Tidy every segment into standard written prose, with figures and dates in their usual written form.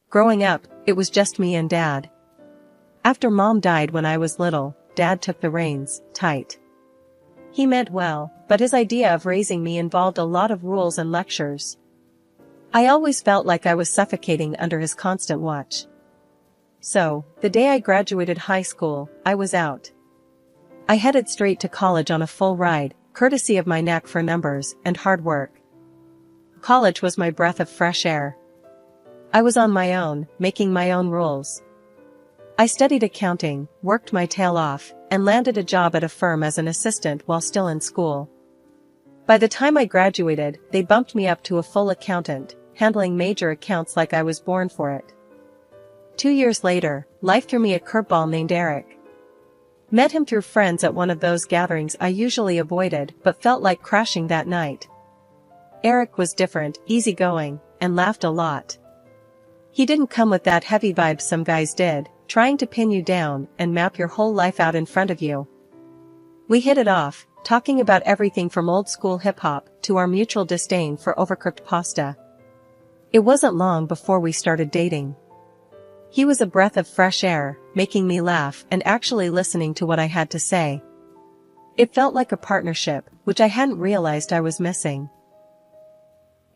Growing up, it was just me and Dad. After Mom died when I was little, Dad took the reins, tight. He meant well, but his idea of raising me involved a lot of rules and lectures. I always felt like I was suffocating under his constant watch. So, the day I graduated high school, I was out. I headed straight to college on a full ride, courtesy of my knack for numbers and hard work. College was my breath of fresh air. I was on my own, making my own rules. I studied accounting, worked my tail off, and landed a job at a firm as an assistant while still in school. By the time I graduated, they bumped me up to a full accountant, handling major accounts like I was born for it. 2 years later, life threw me a curveball named Eric. Met him through friends at one of those gatherings I usually avoided but felt like crashing that night. Eric was different, easygoing, and laughed a lot. He didn't come with that heavy vibe some guys did, trying to pin you down and map your whole life out in front of you. We hit it off, talking about everything from old school hip-hop to our mutual disdain for overcooked pasta. It wasn't long before we started dating. He was a breath of fresh air, making me laugh and actually listening to what I had to say. It felt like a partnership, which I hadn't realized I was missing.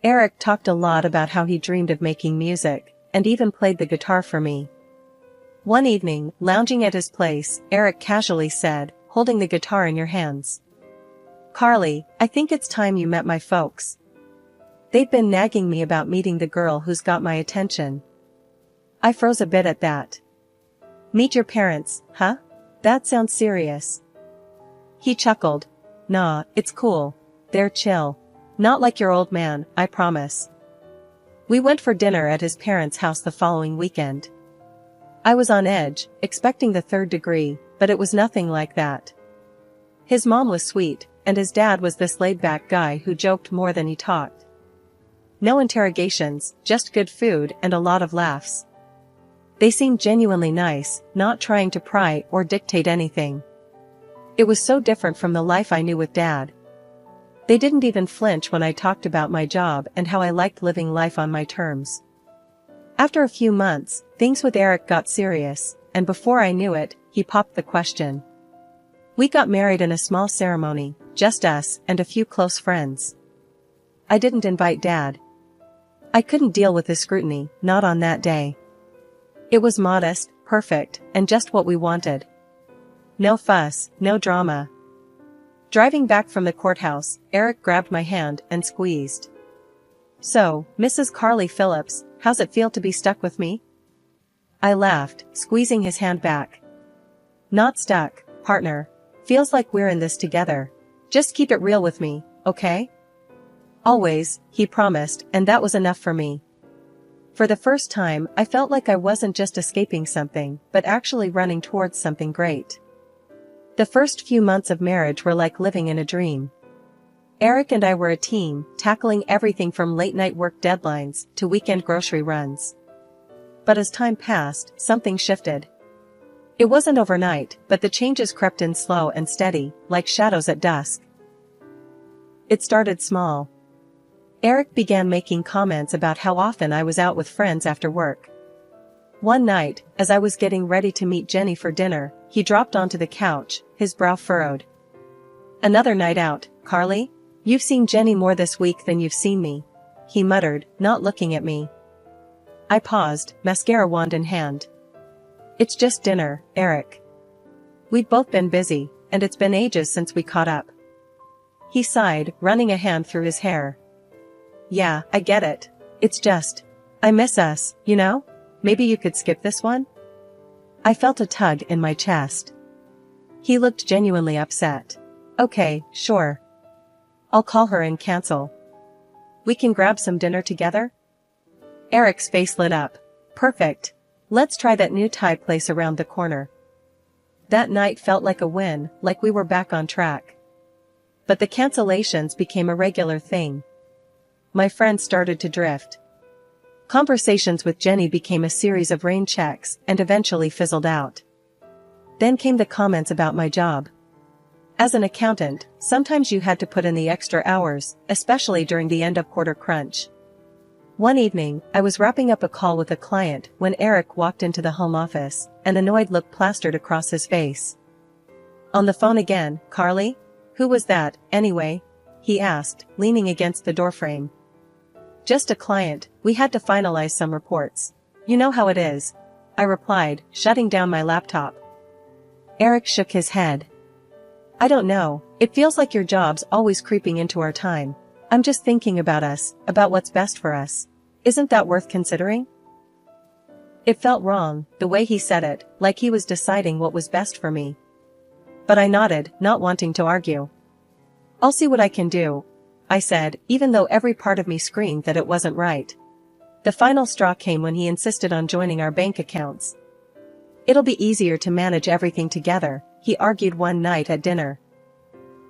Eric talked a lot about how he dreamed of making music, and even played the guitar for me. One evening, lounging at his place, Eric casually said, holding the guitar in your hands, "Carly, I think it's time you met my folks. They've been nagging me about meeting the girl who's got my attention." I froze a bit at that. "Meet your parents, huh? That sounds serious." He chuckled. "Nah, it's cool. They're chill. Not like your old man, I promise." We went for dinner at his parents' house the following weekend. I was on edge, expecting the third degree, but it was nothing like that. His mom was sweet, and his dad was this laid-back guy who joked more than he talked. No interrogations, just good food and a lot of laughs. They seemed genuinely nice, not trying to pry or dictate anything. It was so different from the life I knew with Dad. They didn't even flinch when I talked about my job and how I liked living life on my terms. After a few months, things with Eric got serious, and before I knew it, he popped the question. We got married in a small ceremony, just us and a few close friends. I didn't invite Dad. I couldn't deal with the scrutiny, not on that day. It was modest, perfect, and just what we wanted. No fuss, no drama. Driving back from the courthouse, Eric grabbed my hand and squeezed. "So, Mrs. Carly Phillips, how's it feel to be stuck with me?" I laughed, squeezing his hand back. "Not stuck, partner. Feels like we're in this together. Just keep it real with me, okay?" "Always," he promised, and that was enough for me. For the first time, I felt like I wasn't just escaping something, but actually running towards something great. The first few months of marriage were like living in a dream. Eric and I were a team, tackling everything from late-night work deadlines to weekend grocery runs. But as time passed, something shifted. It wasn't overnight, but the changes crept in slow and steady, like shadows at dusk. It started small. Eric began making comments about how often I was out with friends after work. One night, as I was getting ready to meet Jenny for dinner, he dropped onto the couch, his brow furrowed. "Another night out, Carly? You've seen Jenny more this week than you've seen me," he muttered, not looking at me. I paused, mascara wand in hand. "It's just dinner, Eric. We've both been busy, and it's been ages since we caught up." He sighed, running a hand through his hair. "Yeah, I get it. It's just, I miss us, you know? Maybe you could skip this one?" I felt a tug in my chest. He looked genuinely upset. "Okay, sure. I'll call her and cancel. We can grab some dinner together?" Eric's face lit up. "Perfect. Let's try that new Thai place around the corner." That night felt like a win, like we were back on track. But the cancellations became a regular thing. My friends started to drift. Conversations with Jenny became a series of rain checks and eventually fizzled out. Then came the comments about my job. As an accountant, sometimes you had to put in the extra hours, especially during the end-of-quarter crunch. One evening, I was wrapping up a call with a client when Eric walked into the home office, an annoyed look plastered across his face. "On the phone again, Carly? Who was that, anyway?" he asked, leaning against the doorframe. "Just a client, we had to finalize some reports. You know how it is," I replied, shutting down my laptop. Eric shook his head. "I don't know, it feels like your job's always creeping into our time. I'm just thinking about us, about what's best for us. Isn't that worth considering?" It felt wrong, the way he said it, like he was deciding what was best for me. But I nodded, not wanting to argue. "I'll see what I can do," I said, even though every part of me screamed that it wasn't right. The final straw came when he insisted on joining our bank accounts. "It'll be easier to manage everything together," he argued one night at dinner.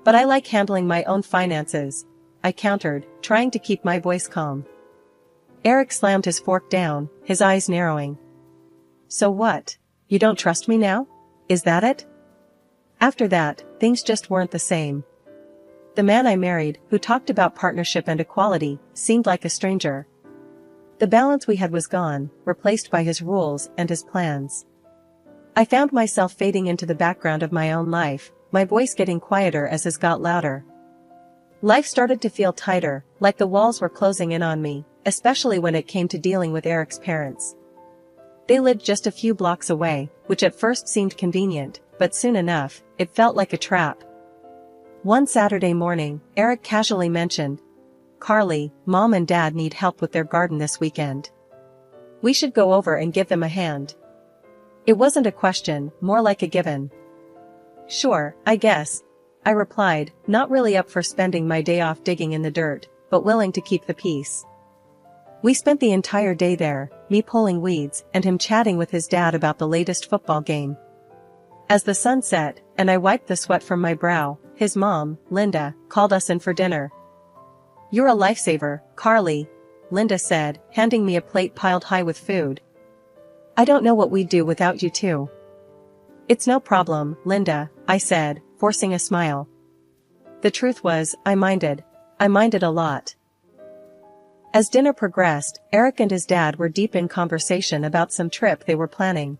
"But I like handling my own finances," I countered, trying to keep my voice calm. Eric slammed his fork down, his eyes narrowing. "So what? You don't trust me now? Is that it?" After that, things just weren't the same. The man I married, who talked about partnership and equality, seemed like a stranger. The balance we had was gone, replaced by his rules and his plans. I found myself fading into the background of my own life, my voice getting quieter as his got louder. Life started to feel tighter, like the walls were closing in on me, especially when it came to dealing with Eric's parents. They lived just a few blocks away, which at first seemed convenient, but soon enough, it felt like a trap. One Saturday morning, Eric casually mentioned, "Carly, Mom and Dad need help with their garden this weekend. We should go over and give them a hand." It wasn't a question, more like a given. "Sure, I guess," I replied, not really up for spending my day off digging in the dirt, but willing to keep the peace. We spent the entire day there, me pulling weeds and him chatting with his dad about the latest football game. As the sun set, and I wiped the sweat from my brow, his mom, Linda, called us in for dinner. "You're a lifesaver, Carly," Linda said, handing me a plate piled high with food. "I don't know what we'd do without you two." "It's no problem, Linda," I said, forcing a smile. The truth was, I minded a lot. As dinner progressed, Eric and his dad were deep in conversation about some trip they were planning.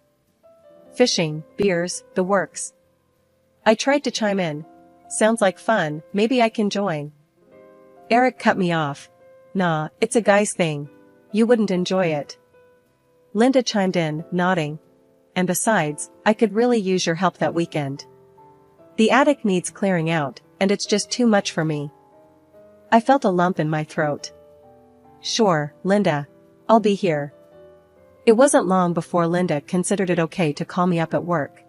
Fishing, beers, the works. I tried to chime in. "Sounds like fun, maybe I can join." Eric cut me off. "Nah, it's a guy's thing. You wouldn't enjoy it." Linda chimed in, nodding. "And besides, I could really use your help that weekend. The attic needs clearing out, and it's just too much for me." I felt a lump in my throat. "Sure, Linda. I'll be here." It wasn't long before Linda considered it okay to call me up at work.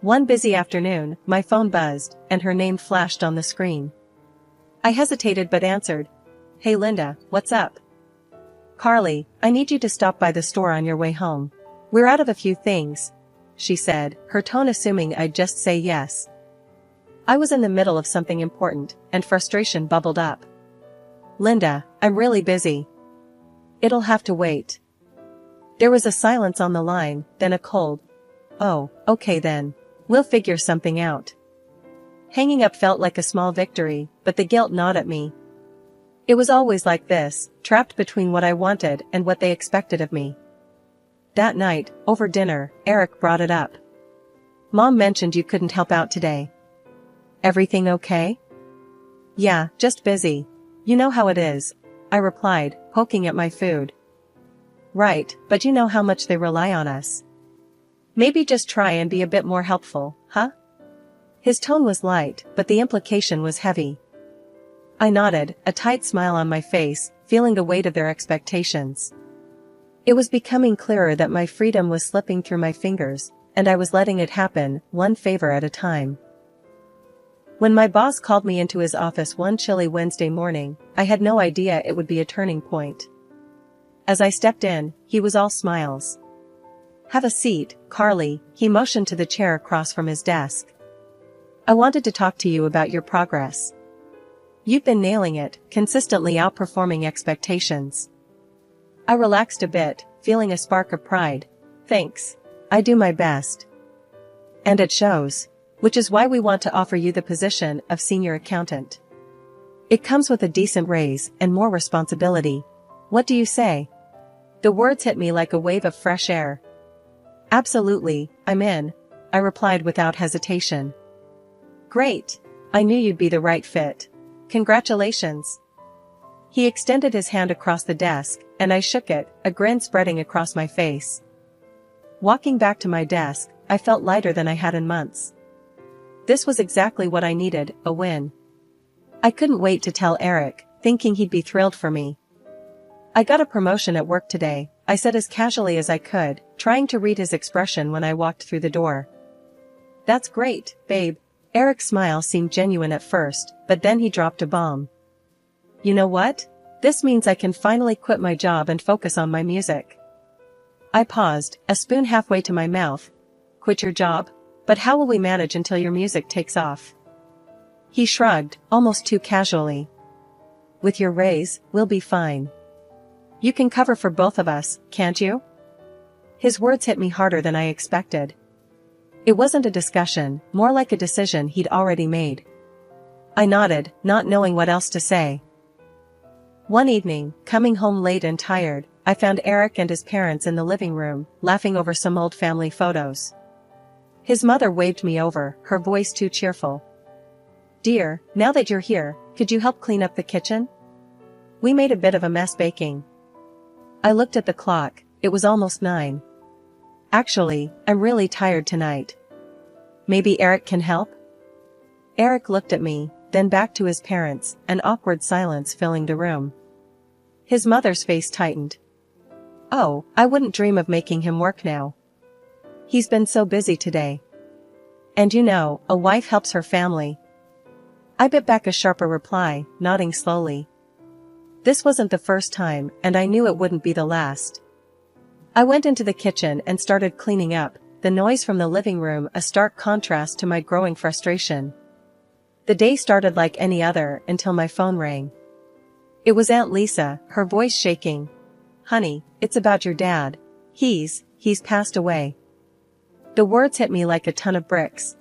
One busy afternoon, my phone buzzed, and her name flashed on the screen. I hesitated but answered. "Hey Linda, what's up?" "Carly, I need you to stop by the store on your way home. We're out of a few things," she said, her tone assuming I'd just say yes. I was in the middle of something important, and frustration bubbled up. "Linda, I'm really busy." "It'll have to wait." There was a silence on the line, then a cold, "Oh, okay then. We'll figure something out." Hanging up felt like a small victory, but the guilt gnawed at me. It was always like this, trapped between what I wanted and what they expected of me. That night, over dinner, Eric brought it up. "Mom mentioned you couldn't help out today. Everything okay?" "Yeah, just busy. You know how it is," I replied, poking at my food. "Right, but you know how much they rely on us. Maybe just try and be a bit more helpful, huh?" His tone was light, but the implication was heavy. I nodded, a tight smile on my face, feeling the weight of their expectations. It was becoming clearer that my freedom was slipping through my fingers, and I was letting it happen, one favor at a time. When my boss called me into his office one chilly Wednesday morning, I had no idea it would be a turning point. As I stepped in, he was all smiles. "Have a seat, Carly," he motioned to the chair across from his desk. "I wanted to talk to you about your progress. You've been nailing it, consistently outperforming expectations." I relaxed a bit, feeling a spark of pride. "Thanks. I do my best. And it shows. Which is why we want to offer you the position of senior accountant. It comes with a decent raise and more responsibility." What do you say? The words hit me like a wave of fresh air. Absolutely, I'm in, I replied without hesitation. Great. I knew you'd be the right fit. Congratulations. He extended his hand across the desk, and I shook it, a grin spreading across my face. Walking back to my desk, I felt lighter than I had in months. This was exactly what I needed, a win. I couldn't wait to tell Eric, thinking he'd be thrilled for me. I got a promotion at work today, I said as casually as I could, trying to read his expression when I walked through the door. That's great, babe. Eric's smile seemed genuine at first, but then he dropped a bomb. You know what? This means I can finally quit my job and focus on my music. I paused, a spoon halfway to my mouth. Quit your job? But how will we manage until your music takes off? He shrugged, almost too casually. With your raise, we'll be fine. You can cover for both of us, can't you? His words hit me harder than I expected. It wasn't a discussion, more like a decision he'd already made. I nodded, not knowing what else to say. One evening, coming home late and tired, I found Eric and his parents in the living room, laughing over some old family photos. His mother waved me over, her voice too cheerful. Dear, now that you're here, could you help clean up the kitchen? We made a bit of a mess baking. I looked at the clock, it was almost 9. Actually, I'm really tired tonight. Maybe Eric can help? Eric looked at me, then back to his parents, an awkward silence filling the room. His mother's face tightened. Oh, I wouldn't dream of making him work now. He's been so busy today. And you know, a wife helps her family. I bit back a sharper reply, nodding slowly. This wasn't the first time, and I knew it wouldn't be the last. I went into the kitchen and started cleaning up, the noise from the living room a stark contrast to my growing frustration. The day started like any other until my phone rang. It was Aunt Lisa, her voice shaking. Honey, it's about your dad. He's passed away. The words hit me like a ton of bricks.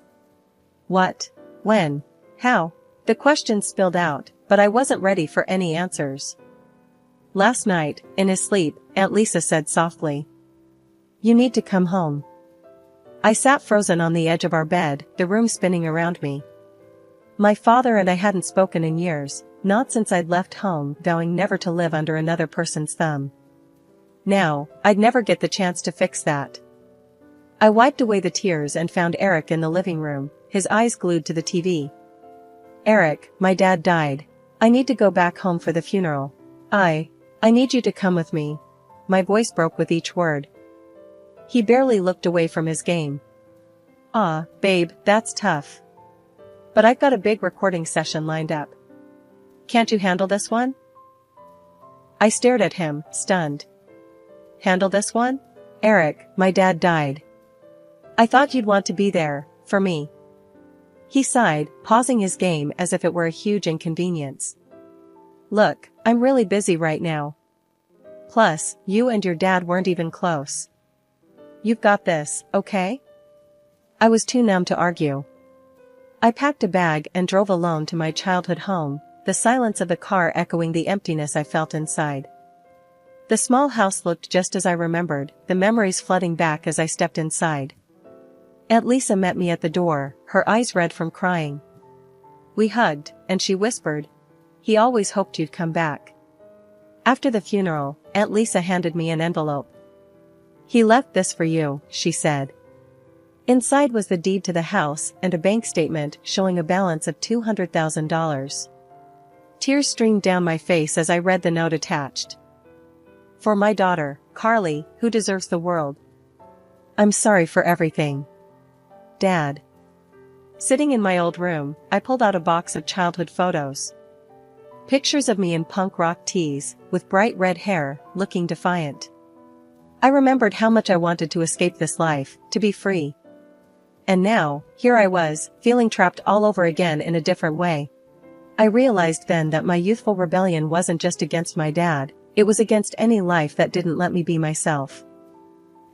What? When? How? The questions spilled out, but I wasn't ready for any answers. Last night, in his sleep, Aunt Lisa said softly. You need to come home. I sat frozen on the edge of our bed, the room spinning around me. My father and I hadn't spoken in years, not since I'd left home, vowing never to live under another person's thumb. Now, I'd never get the chance to fix that. I wiped away the tears and found Eric in the living room, his eyes glued to the TV. Eric, my dad died. I need to go back home for the funeral. I need you to come with me. My voice broke with each word. He barely looked away from his game. Babe, that's tough. But I've got a big recording session lined up. Can't you handle this one? I stared at him, stunned. Handle this one? Eric, my dad died. I thought you'd want to be there, for me. He sighed, pausing his game as if it were a huge inconvenience. Look, I'm really busy right now. Plus, you and your dad weren't even close. You've got this, okay? I was too numb to argue. I packed a bag and drove alone to my childhood home, the silence of the car echoing the emptiness I felt inside. The small house looked just as I remembered, the memories flooding back as I stepped inside. Aunt Lisa met me at the door, her eyes red from crying. We hugged, and she whispered, he always hoped you'd come back. After the funeral, Aunt Lisa handed me an envelope. He left this for you, she said. Inside was the deed to the house and a bank statement showing a balance of $200,000. Tears streamed down my face as I read the note attached. For my daughter, Carly, who deserves the world. I'm sorry for everything. Dad. Sitting in my old room, I pulled out a box of childhood photos. Pictures of me in punk rock tees, with bright red hair, looking defiant. I remembered how much I wanted to escape this life, to be free. And now, here I was, feeling trapped all over again in a different way. I realized then that my youthful rebellion wasn't just against my dad, it was against any life that didn't let me be myself.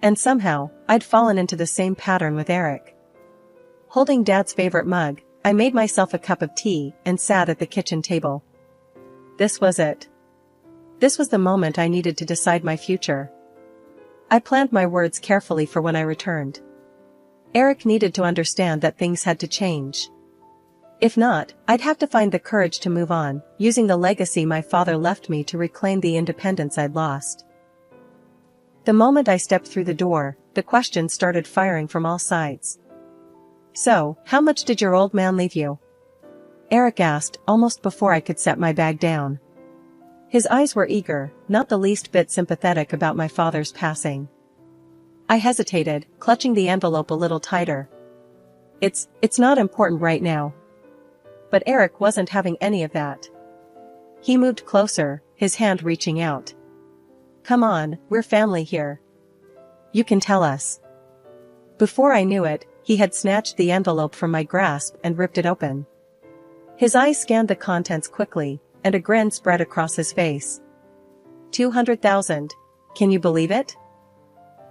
And somehow, I'd fallen into the same pattern with Eric. Holding Dad's favorite mug, I made myself a cup of tea and sat at the kitchen table. This was it. This was the moment I needed to decide my future. I planned my words carefully for when I returned. Eric needed to understand that things had to change. If not, I'd have to find the courage to move on, using the legacy my father left me to reclaim the independence I'd lost. The moment I stepped through the door, the questions started firing from all sides. "So, how much did your old man leave you?" Eric asked, almost before I could set my bag down. His eyes were eager, not the least bit sympathetic about my father's passing. I hesitated, clutching the envelope a little tighter. It's not important right now." But Eric wasn't having any of that. He moved closer, his hand reaching out. "Come on, we're family here. You can tell us." Before I knew it, he had snatched the envelope from my grasp and ripped it open. His eyes scanned the contents quickly, and a grin spread across his face. 200,000. Can you believe it?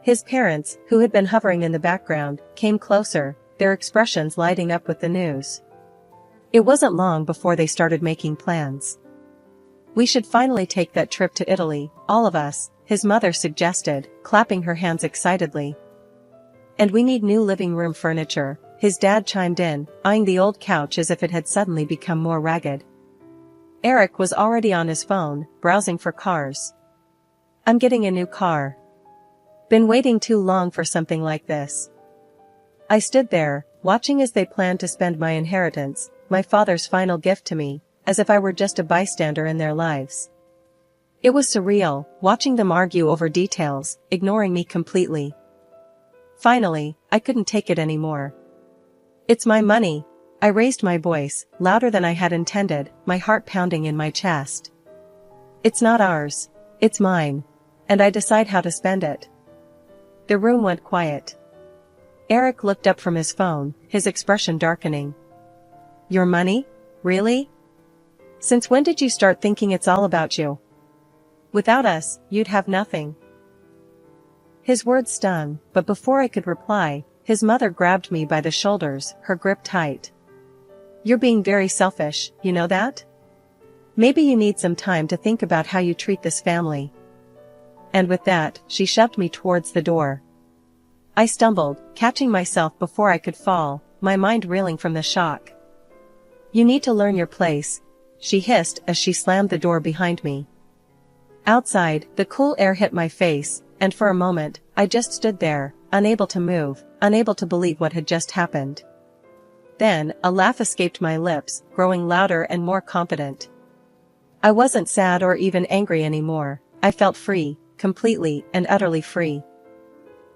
His parents, who had been hovering in the background, came closer, their expressions lighting up with the news. It wasn't long before they started making plans. "We should finally take that trip to Italy, all of us," his mother suggested, clapping her hands excitedly. "And we need new living room furniture," his dad chimed in, eyeing the old couch as if it had suddenly become more ragged. Eric was already on his phone, browsing for cars. "I'm getting a new car. Been waiting too long for something like this." I stood there, watching as they planned to spend my inheritance, my father's final gift to me, as if I were just a bystander in their lives. It was surreal, watching them argue over details, ignoring me completely. Finally, I couldn't take it anymore. "It's my money." I raised my voice, louder than I had intended, my heart pounding in my chest. "It's not ours. It's mine. And I decide how to spend it." The room went quiet. Eric looked up from his phone, his expression darkening. "Your money? Really? Since when did you start thinking it's all about you? Without us, you'd have nothing." His words stung, but before I could reply, his mother grabbed me by the shoulders, her grip tight. "You're being very selfish, you know that? Maybe you need some time to think about how you treat this family." And with that, she shoved me towards the door. I stumbled, catching myself before I could fall, my mind reeling from the shock. "You need to learn your place," she hissed as she slammed the door behind me. Outside, the cool air hit my face, and for a moment, I just stood there, unable to move, unable to believe what had just happened. Then, a laugh escaped my lips, growing louder and more confident. I wasn't sad or even angry anymore. I felt free, completely and utterly free.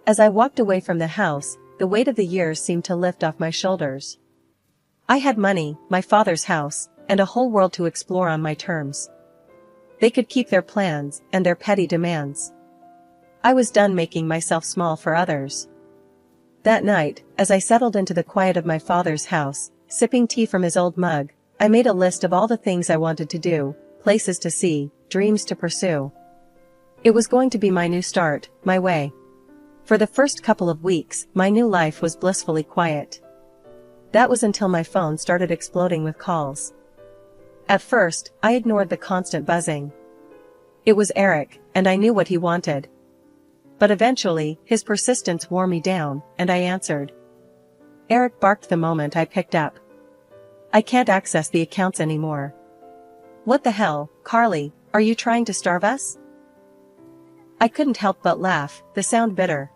As I walked away from the house, the weight of the years seemed to lift off my shoulders. I had money, my father's house, and a whole world to explore on my terms. They could keep their plans and their petty demands. I was done making myself small for others. That night, as I settled into the quiet of my father's house, sipping tea from his old mug, I made a list of all the things I wanted to do, places to see, dreams to pursue. It was going to be my new start, my way. For the first couple of weeks, my new life was blissfully quiet. That was until my phone started exploding with calls. At first, I ignored the constant buzzing. It was Eric, and I knew what he wanted. But eventually, his persistence wore me down, and I answered. Eric barked the moment I picked up. "I can't access the accounts anymore." "What the hell, Carly, are you trying to starve us?" I couldn't help but laugh, the sound bitter.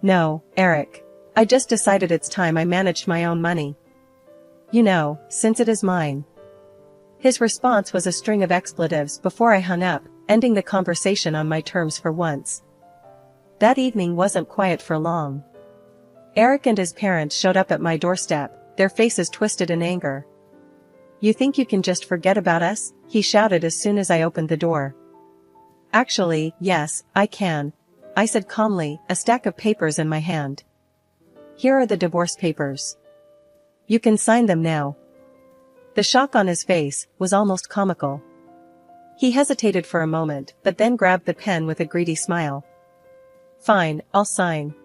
"No, Eric. I just decided it's time I managed my own money. You know, since it is mine." His response was a string of expletives before I hung up, ending the conversation on my terms for once. That evening wasn't quiet for long. Eric and his parents showed up at my doorstep, their faces twisted in anger. "You think you can just forget about us?" he shouted as soon as I opened the door. "Actually, yes, I can," I said calmly, a stack of papers in my hand. "Here are the divorce papers. You can sign them now." The shock on his face was almost comical. He hesitated for a moment, but then grabbed the pen with a greedy smile. "Fine, I'll sign.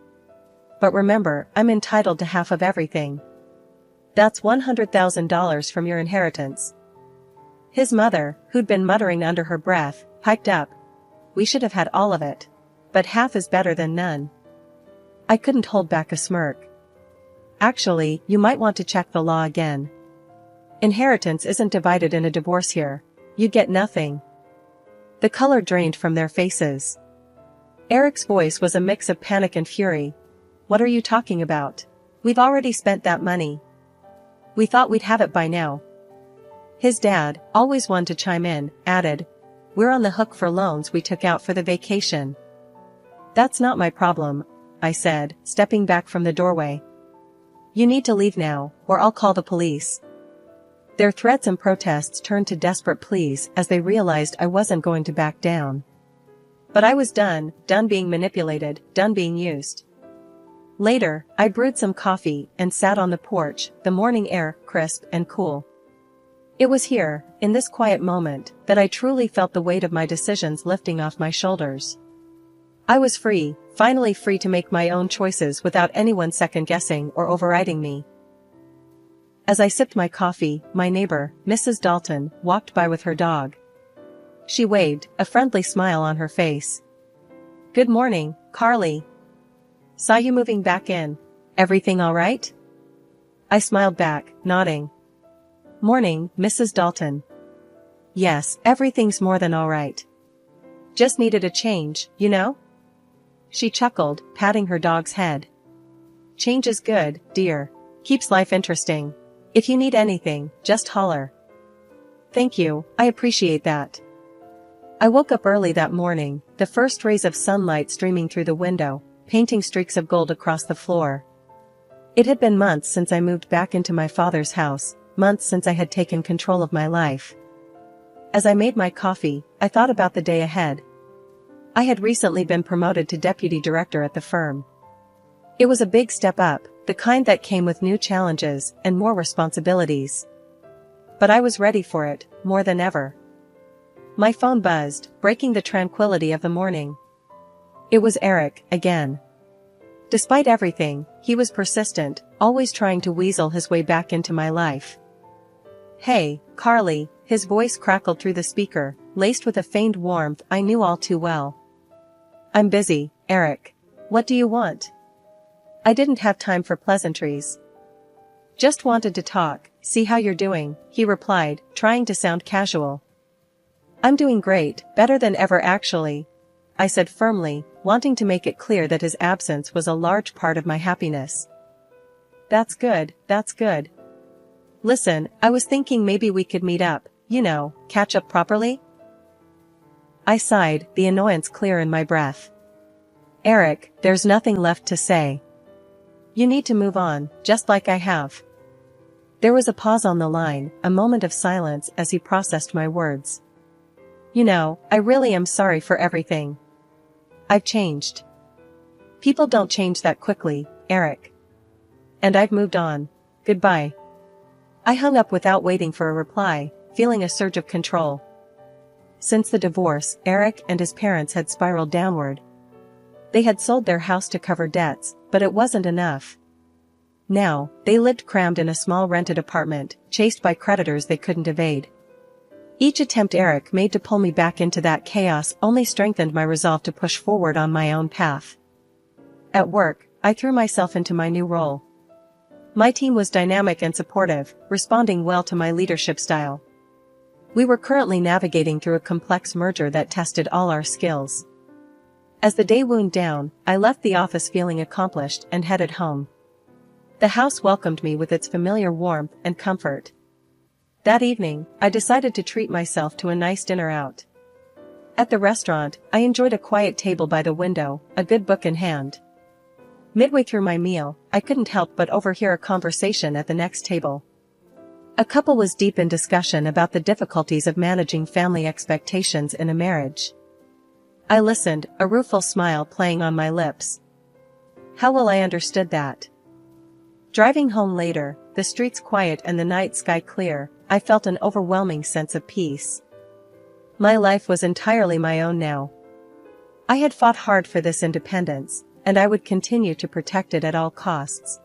But remember, I'm entitled to half of everything. That's $100,000 from your inheritance." His mother, who'd been muttering under her breath, Piped up. We should have had all of it. But half is better than none. I couldn't hold back a smirk. Actually, you might want to check the law again. Inheritance isn't divided in a divorce here. You get nothing. The color drained from their faces. Eric's voice was a mix of panic and fury. What are you talking about? We've already spent that money. We thought we'd have it by now. His dad, always one to chime in, added, we're on the hook for loans we took out for the vacation. That's not my problem, I said, stepping back from the doorway. You need to leave now, or I'll call the police. Their threats and protests turned to desperate pleas as they realized I wasn't going to back down. But I was done being manipulated, done being used. Later, I brewed some coffee and sat on the porch, the morning air crisp and cool. It was here, in this quiet moment, that I truly felt the weight of my decisions lifting off my shoulders. I was free, finally free to make my own choices without anyone second-guessing or overriding me. As I sipped my coffee, my neighbor, Mrs. Dalton, walked by with her dog. She waved, a friendly smile on her face. Good morning, Carly. Saw you moving back in. Everything all right? I smiled back, nodding. Morning, Mrs. Dalton. Yes, everything's more than all right. Just needed a change, you know? She chuckled, patting her dog's head. Change is good, dear. Keeps life interesting. If you need anything, just holler. Thank you, I appreciate that. I woke up early that morning, the first rays of sunlight streaming through the window, painting streaks of gold across the floor. It had been months since I moved back into my father's house, months since I had taken control of my life. As I made my coffee, I thought about the day ahead. I had recently been promoted to deputy director at the firm. It was a big step up, the kind that came with new challenges and more responsibilities. But I was ready for it, more than ever. My phone buzzed, breaking the tranquility of the morning. It was Eric, again. Despite everything, he was persistent, always trying to weasel his way back into my life. Hey, Carly, his voice crackled through the speaker, laced with a faint warmth I knew all too well. I'm busy, Eric. What do you want? I didn't have time for pleasantries. Just wanted to talk, see how you're doing, he replied, trying to sound casual. I'm doing great, better than ever actually, I said firmly, wanting to make it clear that his absence was a large part of my happiness. That's good, that's good. Listen, I was thinking maybe we could meet up, catch up properly? I sighed, the annoyance clear in my breath. Eric, there's nothing left to say. You need to move on, just like I have. There was a pause on the line, a moment of silence as he processed my words. I really am sorry for everything. I've changed. People don't change that quickly, Eric. And I've moved on. Goodbye. I hung up without waiting for a reply, feeling a surge of control. Since the divorce, Eric and his parents had spiraled downward. They had sold their house to cover debts, but it wasn't enough. Now, they lived crammed in a small rented apartment, chased by creditors they couldn't evade. Each attempt Eric made to pull me back into that chaos only strengthened my resolve to push forward on my own path. At work, I threw myself into my new role. My team was dynamic and supportive, responding well to my leadership style. We were currently navigating through a complex merger that tested all our skills. As the day wound down, I left the office feeling accomplished and headed home. The house welcomed me with its familiar warmth and comfort. That evening, I decided to treat myself to a nice dinner out. At the restaurant, I enjoyed a quiet table by the window, a good book in hand. Midway through my meal, I couldn't help but overhear a conversation at the next table. A couple was deep in discussion about the difficulties of managing family expectations in a marriage. I listened, a rueful smile playing on my lips. How well I understood that. Driving home later, the streets quiet and the night sky clear, I felt an overwhelming sense of peace. My life was entirely my own now. I had fought hard for this independence, and I would continue to protect it at all costs.